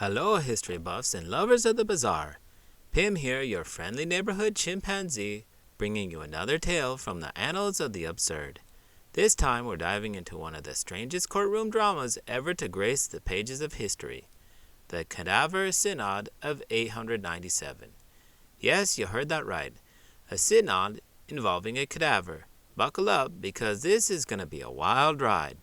Hello, history buffs and lovers of the bizarre. Pim here, your friendly neighborhood chimpanzee, bringing you another tale from the annals of the absurd. This time we're diving into one of the strangest courtroom dramas ever to grace the pages of history, the Cadaver Synod of 897. Yes, you heard that right. A synod involving a cadaver. Buckle up because this is going to be a wild ride.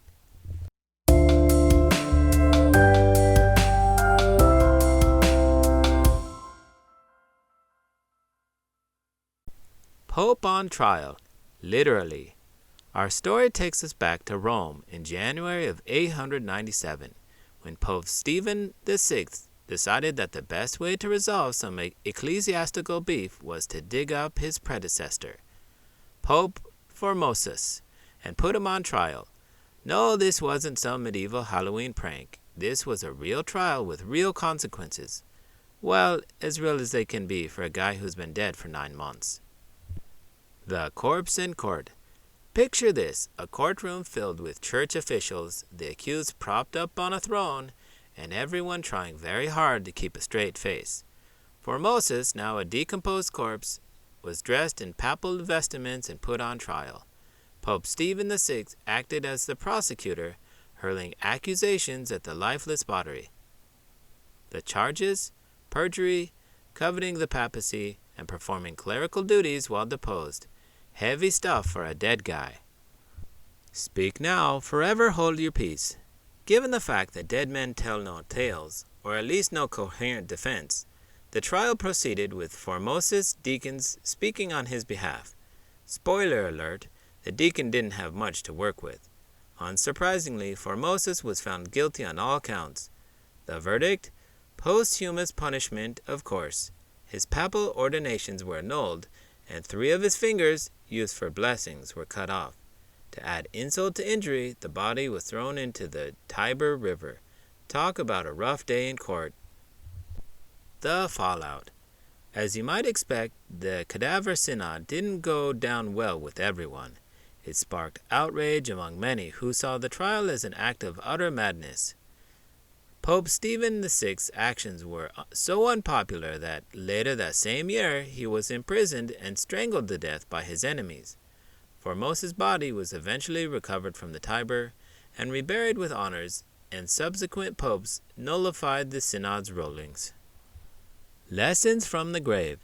Pope on trial, literally. Our story takes us back to Rome in January of 897, when Pope Stephen VI decided that the best way to resolve some ecclesiastical beef was to dig up his predecessor, Pope Formosus, and put him on trial. No, this wasn't some medieval Halloween prank. This was a real trial with real consequences. Well, as real as they can be for a guy who's been dead for 9 months. The corpse in court. Picture this, a courtroom filled with church officials, the accused propped up on a throne, and everyone trying very hard to keep a straight face. Formosus, now a decomposed corpse, was dressed in papal vestments and put on trial. Pope Stephen VI acted as the prosecutor, hurling accusations at the lifeless body. The charges? Perjury, coveting the papacy, and performing clerical duties while deposed. Heavy stuff for a dead guy. Speak now, forever hold your peace. Given the fact that dead men tell no tales, or at least no coherent defense, the trial proceeded with Formosus' deacons speaking on his behalf. Spoiler alert, the deacon didn't have much to work with. Unsurprisingly, Formosus was found guilty on all counts. The verdict? Posthumous punishment, of course. His papal ordinations were annulled, and 3 of his fingers, used for blessings, were cut off. To add insult to injury, the body was thrown into the Tiber River. Talk about a rough day in court. The fallout. As you might expect, the Cadaver Synod didn't go down well with everyone. It sparked outrage among many who saw the trial as an act of utter madness. Pope Stephen VI's actions were so unpopular that later that same year he was imprisoned and strangled to death by his enemies. Formosus' body was eventually recovered from the Tiber and reburied with honors, and subsequent popes nullified the synod's rulings. Lessons from the grave.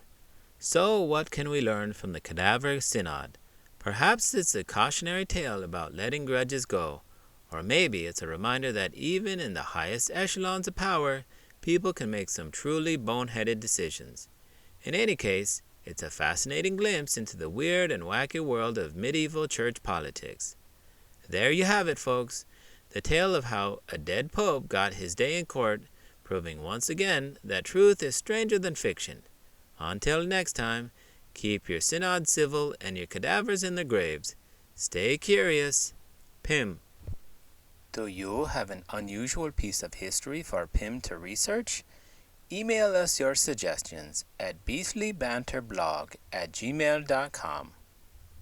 So what can we learn from the Cadaver Synod? Perhaps it's a cautionary tale about letting grudges go. Or maybe it's a reminder that even in the highest echelons of power, people can make some truly boneheaded decisions. In any case, it's a fascinating glimpse into the weird and wacky world of medieval church politics. There you have it, folks. The tale of how a dead pope got his day in court, proving once again that truth is stranger than fiction. Until next time, keep your synod civil and your cadavers in their graves. Stay curious. Pim. Do you have an unusual piece of history for Pim to research? Email us your suggestions at beastlybanterblog@gmail.com.